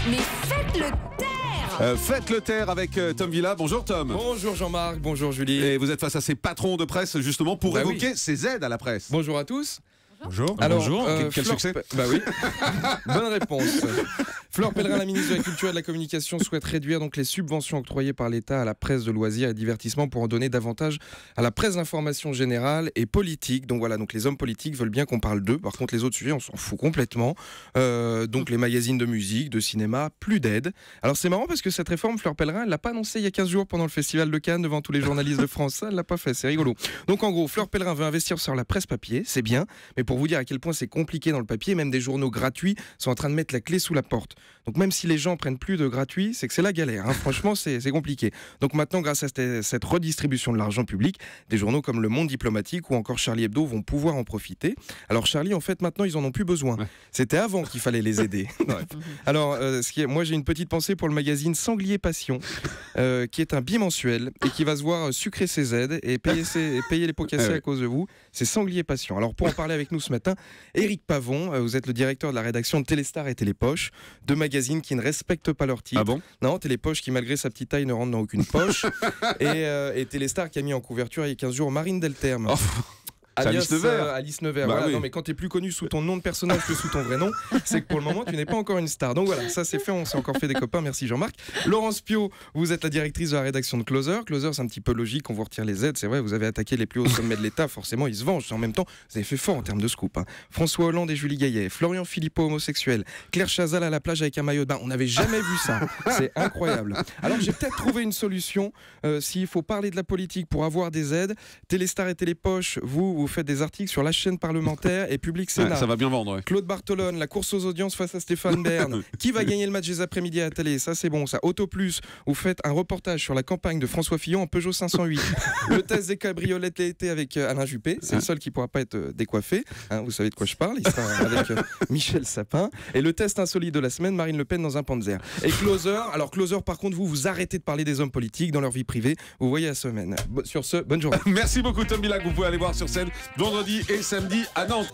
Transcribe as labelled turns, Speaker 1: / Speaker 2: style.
Speaker 1: Mais faites-le taire!
Speaker 2: Faites le taire avec Tom Villa. Bonjour Tom.
Speaker 3: Bonjour Jean-Marc, bonjour Julie.
Speaker 2: Et vous êtes face à ces patrons de presse justement pour évoquer ces aides à la presse.
Speaker 3: Bonjour à tous.
Speaker 2: Bonjour.
Speaker 3: Alors,
Speaker 2: Bonjour. Quel succès.
Speaker 3: Bah oui. Bonne réponse. Fleur Pellerin, la ministre de la Culture et de la Communication, souhaite réduire donc les subventions octroyées par l'État à la presse de loisirs et divertissement pour en donner davantage à la presse d'information générale et politique. Donc voilà, donc les hommes politiques veulent bien qu'on parle d'eux. Par contre, les autres sujets, on s'en fout complètement. Donc les magazines de musique, de cinéma, plus d'aide. Alors c'est marrant parce que cette réforme, Fleur Pellerin, elle l'a pas annoncée il y a 15 jours pendant le Festival de Cannes devant tous les journalistes de France. Ça, elle l'a pas fait, c'est rigolo. Donc en gros, Fleur Pellerin veut investir sur la presse papier, c'est bien, mais pour vous dire à quel point c'est compliqué dans le papier, même des journaux gratuits sont en train de mettre la clé sous la porte. Donc même si les gens prennent plus de gratuit, c'est que c'est la galère. Hein. Franchement, c'est compliqué. Donc maintenant, grâce à cette redistribution de l'argent public, des journaux comme Le Monde Diplomatique ou encore Charlie Hebdo vont pouvoir en profiter. Alors Charlie, en fait, maintenant, ils en ont plus besoin. Ouais. C'était avant qu'il fallait les aider. Ouais. Alors, moi, j'ai une petite pensée pour le magazine Sanglier Passion, qui est un bimensuel et qui va se voir sucrer ses aides et payer les pots cassés à cause de vous. C'est Sanglier Passion. Alors pour en parler avec nous ce matin, Éric Pavon, vous êtes le directeur de la rédaction de Téléstar et Télépoche, deux magazines qui ne respectent pas leur titre.
Speaker 2: Ah bon ?
Speaker 3: Non, Télépoche qui malgré sa petite taille ne rentre dans aucune poche et Téléstar qui a mis en couverture il y a 15 jours Marine Delterme. Oh. Alias Alice Nevers. Bah voilà. Oui. Non, mais quand tu es plus connu sous ton nom de personnage que sous ton vrai nom, c'est que pour le moment tu n'es pas encore une star. Donc voilà, ça c'est fait, on s'est encore fait des copains, merci Jean-Marc. Laurence Piot, vous êtes la directrice de la rédaction de Closer. Closer, c'est un petit peu logique, on vous retire les aides, c'est vrai, vous avez attaqué les plus hauts sommets de l'État, forcément ils se vengent. En même temps, vous avez fait fort en termes de scoop. Hein. François Hollande et Julie Gaillet, Florian Philippot homosexuel, Claire Chazal à la plage avec un maillot de bain, on n'avait jamais vu ça. C'est incroyable. Alors j'ai peut-être trouvé une solution, s'il faut parler de la politique pour avoir des aides. Téléstar et Télépoche, vous faites des articles sur la chaîne parlementaire et Public Sénat.
Speaker 2: Ouais, ça va bien vendre. Ouais.
Speaker 3: Claude Bartolone, la course aux audiences face à Stéphane Bern. Qui va gagner le match des après-midi à la télé? Ça c'est bon, ça. Auto Plus, vous faites un reportage sur la campagne de François Fillon en Peugeot 508. Le test des cabriolettes l'été avec Alain Juppé, c'est le seul qui pourra pas être décoiffé. Hein, vous savez de quoi je parle, il sera avec Michel Sapin. Et le test insolite de la semaine, Marine Le Pen dans un Panzer. Et Closer, alors Closer par contre, vous arrêtez de parler des hommes politiques dans leur vie privée. Vous voyez la semaine. Sur ce, bonne journée.
Speaker 2: Merci beaucoup Tom Villa, que vous pouvez aller voir sur scène vendredi et samedi à Nantes.